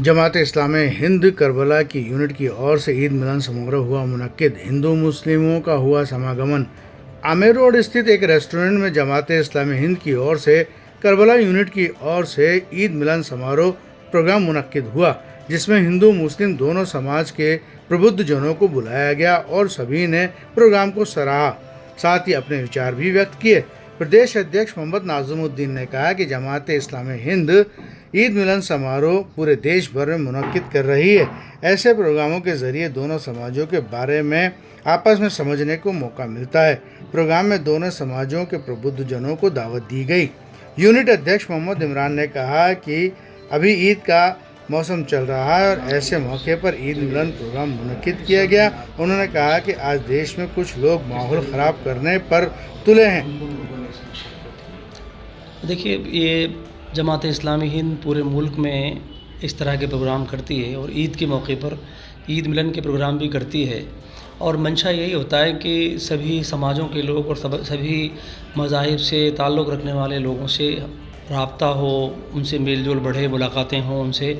Jamaat Islami Hind Karbala की unit की ओर से ईद मिलन समारोह हुआ मुनक्किद। हिंदू मुस्लिमों का हुआ समागमन। आमेर रोड स्थित एक रेस्टोरेंट में जमात इस्लामी हिंद की ओर से करबला यूनिट की ओर से ईद मिलन समारोह प्रोग्राम मुनक्किद हुआ, जिसमें हिंदू मुस्लिम दोनों समाज के प्रबुद्ध जनों को बुलाया गया और सभी ने प्रोग्राम को सराहा, साथ ही अपने विचार भी व्यक्त किए। प्रदेश अध्यक्ष मोहम्मद नाज़िमुद्दीन ने कहा कि जमात इस्लामी हिंद ईद मिलन समारोह पूरे देश भर में मुनक्किद कर रही है। ऐसे प्रोग्रामों के जरिए दोनों समाजों के बारे में आपस में समझने को मौका मिलता है। प्रोग्राम में दोनों समाजों के प्रबुद्ध जनों को दावत दी गई। यूनिट अध्यक्ष मोहम्मद इमरान ने कहा कि अभी ईद का मौसम चल रहा है और ऐसे मौके पर ईद मिलन प्रोग्राम मुनक्किद किया गया। उन्होंने कहा कि आज देश में कुछ लोग माहौल ख़राब करने पर तुले हैं। देखिए, ये जमात इस्लामी हिंद पूरे मुल्क में इस तरह के प्रोग्राम करती है और ईद के मौके पर ईद मिलन के प्रोग्राम भी करती है। और मंशा यही होता है कि सभी समाजों के लोग और सभी मज़ाहिब से ताल्लुक़ रखने वाले लोगों से राब्ता हो, उनसे मेल जोल बढ़े, मुलाकातें हों, उनसे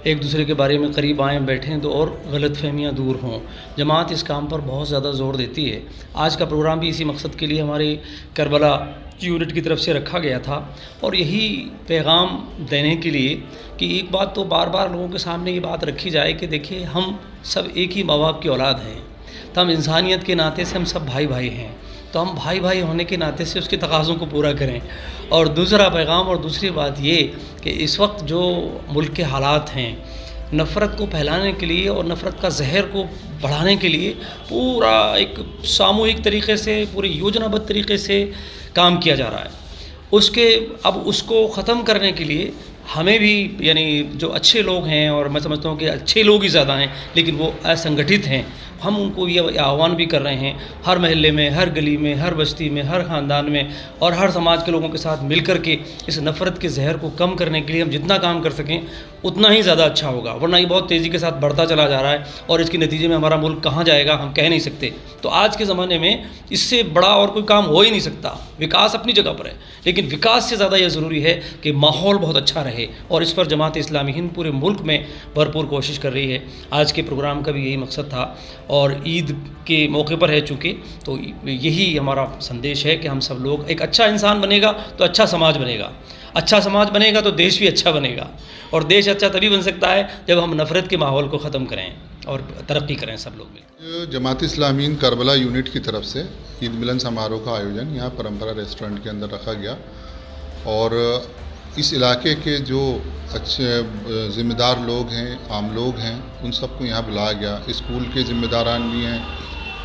एक दूसरे के बारे में करीब आएँ, बैठें तो और गलतफहमियाँ दूर हों। जमात इस काम पर बहुत ज़्यादा ज़ोर देती है। आज का प्रोग्राम भी इसी मकसद के लिए हमारी करबला यूनिट की तरफ से रखा गया था और यही पैगाम देने के लिए कि एक बात तो बार बार लोगों के सामने ये बात रखी जाए कि देखिए, हम सब एक ही माँ बाप की औलाद हैं, तो हम इंसानियत के नाते से हम सब भाई भाई हैं, तो हम भाई भाई होने के नाते से उसके तकाज़ों को पूरा करें। और दूसरा पैगाम और दूसरी बात ये कि इस वक्त जो मुल्क के हालात हैं, नफ़रत को फैलाने के लिए और नफ़रत का जहर को बढ़ाने के लिए पूरा एक सामूहिक तरीक़े से, पूरी योजनाबद्ध तरीक़े से काम किया जा रहा है। अब उसको ख़त्म करने के लिए हमें भी, यानी जो अच्छे लोग हैं, और मैं समझता हूँ कि अच्छे लोग ही ज़्यादा हैं लेकिन वो असंगठित हैं, हम उनको ये आह्वान भी कर रहे हैं, हर महल्ले में, हर गली में, हर बस्ती में, हर ख़ानदान में और हर समाज के लोगों के साथ मिल कर के इस नफ़रत के जहर को कम करने के लिए हम जितना काम कर सकें उतना ही ज़्यादा अच्छा होगा। वरना ये बहुत तेज़ी के साथ बढ़ता चला जा रहा है और इसके नतीजे में हमारा मुल्क कहाँ जाएगा हम कह नहीं सकते। तो आज के ज़माने में इससे बड़ा और कोई काम हो ही नहीं सकता। विकास अपनी जगह पर है, लेकिन विकास से ज़्यादा यह ज़रूरी है कि माहौल बहुत अच्छा रहे, और इस पर जमात इस्लामी हिंद पूरे मुल्क में भरपूर कोशिश कर रही है। आज के प्रोग्राम का भी यही मकसद था और ईद के मौके पर है चूँकि, तो यही हमारा संदेश है कि हम सब लोग, एक अच्छा इंसान बनेगा तो अच्छा समाज बनेगा, अच्छा समाज बनेगा तो देश भी अच्छा बनेगा, और देश अच्छा तभी बन सकता है जब हम नफ़रत के माहौल को ख़त्म करें और तरक्की करें सब लोग मिलकर। जमात इस्लामी हिंद करबला यूनिट की तरफ से ईद मिलन समारोह का आयोजन यहाँ परंपरा रेस्टोरेंट के अंदर रखा गया और इस इलाके के जो अच्छे ज़िम्मेदार लोग हैं, आम लोग हैं, उन सबको यहाँ बुलाया गया। स्कूल के ज़िम्मेदारान भी हैं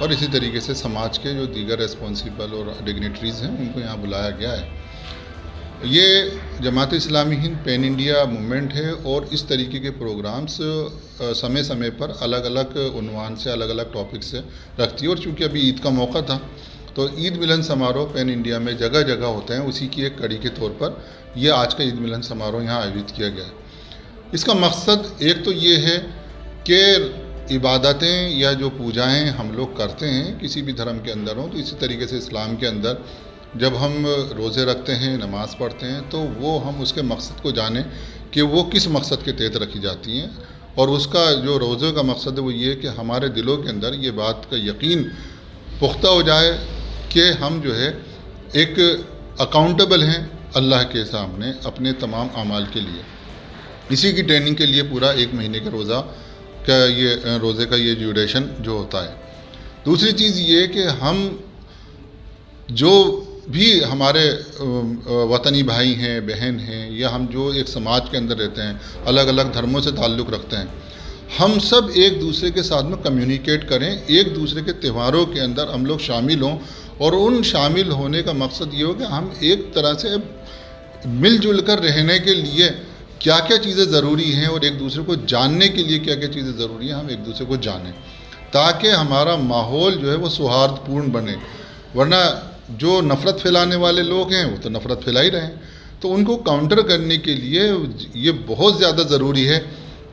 और इसी तरीके से समाज के जो दीगर रेस्पॉन्सिबल और डिग्नेटरीज़ हैं उनको यहाँ बुलाया गया है। ये Jamaat Islami Hind pan India movement है और इस तरीके के प्रोग्राम्स समय समय पर अलग अलग उन्वान से, अलग अलग टॉपिक से रखती है। और चूँकि अभी ईद का मौका था तो ईद मिलन समारोह पैन इंडिया में जगह जगह होते हैं, उसी की एक कड़ी के तौर पर यह आज का ईद मिलन समारोह यहाँ आयोजित किया गया है। इसका मकसद एक तो ये है कि इबादतें या जो पूजाएं हम लोग करते हैं किसी भी धर्म के अंदर हों, तो इसी तरीके से इस्लाम के अंदर जब हम रोज़े रखते हैं, नमाज़ पढ़ते हैं, तो वो हम उसके मकसद को जानें कि वो किस मकसद के तहत रखी जाती हैं। और उसका जो रोज़े का मकसद है वो ये कि हमारे दिलों के अंदर ये बात का यकीन पुख्ता हो जाए कि हम जो है एक अकाउंटेबल हैं अल्लाह के सामने अपने तमाम अमाल के लिए। इसी की ट्रेनिंग के लिए पूरा 1 महीने का रोज़े का ये ड्यूरेशन जो होता है। दूसरी चीज़ ये कि हम जो भी हमारे वतनी भाई हैं, बहन हैं, या हम जो एक समाज के अंदर रहते हैं, अलग अलग धर्मों से ताल्लुक़ रखते हैं, हम सब एक दूसरे के साथ में कम्युनिकेट करें, एक दूसरे के त्योहारों के अंदर हम लोग शामिल हों। और उन शामिल होने का मकसद ये हो कि हम एक तरह से मिलजुल कर रहने के लिए क्या क्या चीज़ें ज़रूरी हैं और एक दूसरे को जानने के लिए क्या क्या चीज़ें ज़रूरी हैं, हम एक दूसरे को जानें ताकि हमारा माहौल जो है वो सौहार्दपूर्ण बने। वरना जो नफ़रत फैलाने वाले लोग हैं वो तो नफ़रत फैला ही रहे हैं। तो उनको काउंटर करने के लिए ये बहुत ज़्यादा ज़रूरी है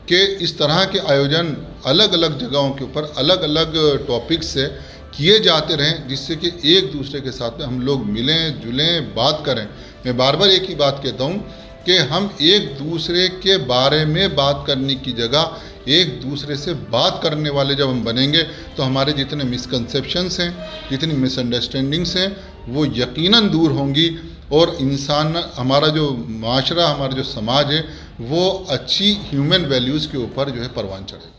कि इस तरह के आयोजन अलग अलग जगहों के ऊपर अलग अलग टॉपिक्स से किए जाते रहें, जिससे कि एक दूसरे के साथ में हम लोग मिलें जुलें, बात करें। मैं बार बार एक ही बात कहता हूँ कि हम एक दूसरे के बारे में बात करने की जगह एक दूसरे से बात करने वाले जब हम बनेंगे तो हमारे जितने मिसकंसेप्शंस हैं, जितनी मिसअंडरस्टैंडिंग्स हैं, वो यकीनन दूर होंगी और इंसान, हमारा जो माशरा, हमारा जो समाज है, वो अच्छी ह्यूमन वैल्यूज़ के ऊपर जो है परवान चढ़ेगा।